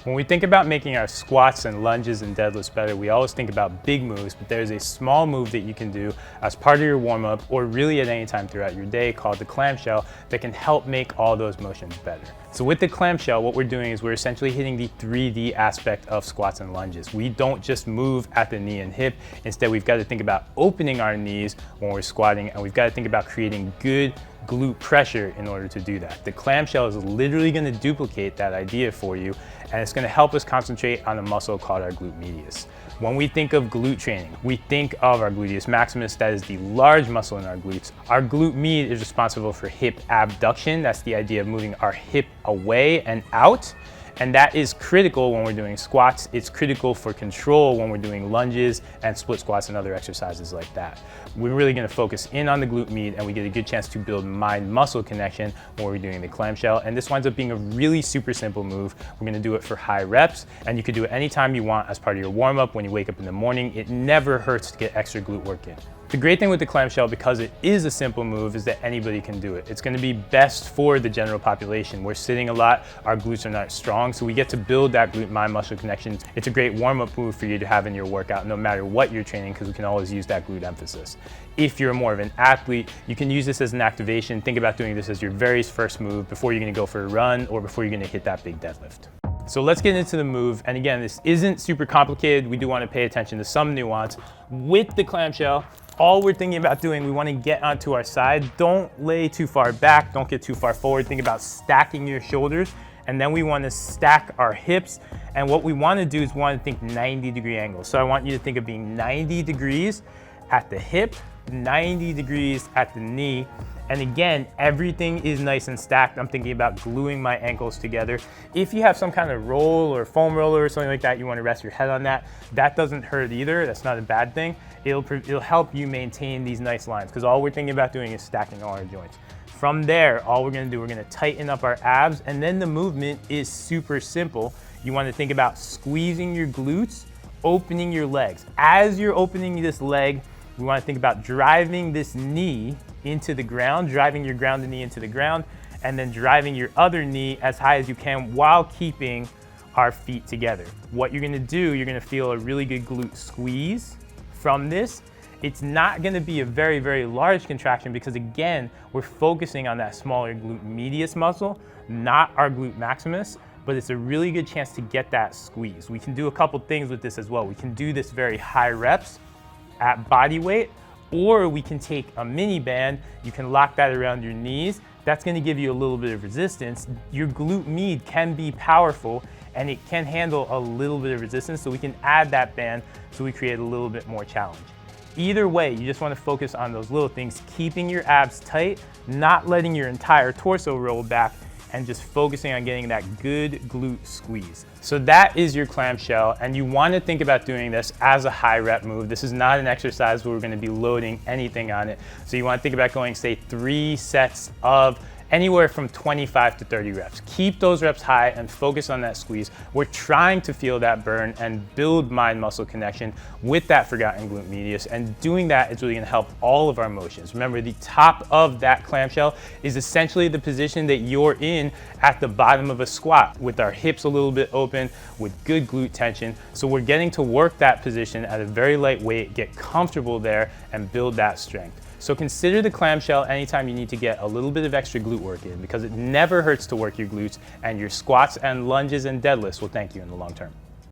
When we think about making our squats and lunges and deadlifts better, we always think about big moves, but there's a small move that you can do as part of your warm-up or really at any time throughout your day called the clamshell that can help make all those motions better. So with the clamshell, what we're doing is we're essentially hitting the 3D aspect of squats and lunges. We don't just move at the knee and hip. Instead, we've got to think about opening our knees when we're squatting, and we've got to think about creating good glute pressure in order to do that. The clamshell is literally going to duplicate that idea for you, and it's going to help us concentrate on a muscle called our glute medius. When we think of glute training, we think of our gluteus maximus, that is the large muscle in our glutes. Our glute med is responsible for hip abduction. That's the idea of moving our hip away and out. And that is critical when we're doing squats. It's critical for control when we're doing lunges and split squats and other exercises like that. We're really gonna focus in on the glute med, and we get a good chance to build mind-muscle connection when we're doing the clamshell. And this winds up being a really super simple move. We're gonna do it for high reps, and you could do it anytime you want as part of your warm-up when you wake up in the morning. It never hurts to get extra glute work in. The great thing with the clamshell, because it is a simple move, is that anybody can do it. It's going to be best for the general population. We're sitting a lot, our glutes are not strong, so we get to build that glute mind muscle connection. It's a great warm-up move for you to have in your workout no matter what you're training, because we can always use that glute emphasis. If you're more of an athlete, you can use this as an activation. Think about doing this as your very first move before you're going to go for a run or before you're going to hit that big deadlift. So let's get into the move. And again, this isn't super complicated. We do want to pay attention to some nuance. With the clamshell, all we're thinking about doing, we want to get onto our side. Don't lay too far back. Don't get too far forward. Think about stacking your shoulders. And then we want to stack our hips. And what we want to do is we want to think 90-degree angles. So I want you to think of being 90 degrees at the hip, 90 degrees at the knee. And again, everything is nice and stacked. I'm thinking about gluing my ankles together. If you have some kind of roll or foam roller or something like that, you want to rest your head on that. That doesn't hurt either. That's not a bad thing. It'll help you maintain these nice lines, because all we're thinking about doing is stacking all our joints. From there, all we're going to do, we're going to tighten up our abs, and then the movement is super simple. You want to think about squeezing your glutes, opening your legs. As you're opening this leg, we want to think about driving this knee into the ground, driving your grounded knee into the ground, and then driving your other knee as high as you can while keeping our feet together. What you're gonna do, you're gonna feel a really good glute squeeze from this. It's not gonna be a very, very large contraction, because again, we're focusing on that smaller glute medius muscle, not our glute maximus, but it's a really good chance to get that squeeze. We can do a couple things with this as well. We can do this very high reps at body weight, or we can take a mini band, you can lock that around your knees. That's gonna give you a little bit of resistance. Your glute med can be powerful, and it can handle a little bit of resistance, so we can add that band so we create a little bit more challenge. Either way, you just wanna focus on those little things, keeping your abs tight, not letting your entire torso roll back, and just focusing on getting that good glute squeeze. So that is your clamshell, and you want to think about doing this as a high rep move. This is not an exercise where we're going to be loading anything on it. So you want to think about going, say, 3 sets of anywhere from 25 to 30 reps. Keep those reps high and focus on that squeeze. We're trying to feel that burn and build mind-muscle connection with that forgotten glute medius, and doing that is really gonna help all of our motions. Remember, the top of that clamshell is essentially the position that you're in at the bottom of a squat, with our hips a little bit open, with good glute tension. So we're getting to work that position at a very light weight, get comfortable there, and build that strength. So consider the clamshell anytime you need to get a little bit of extra glute work in, because it never hurts to work your glutes, and your squats and lunges and deadlifts will thank you in the long term.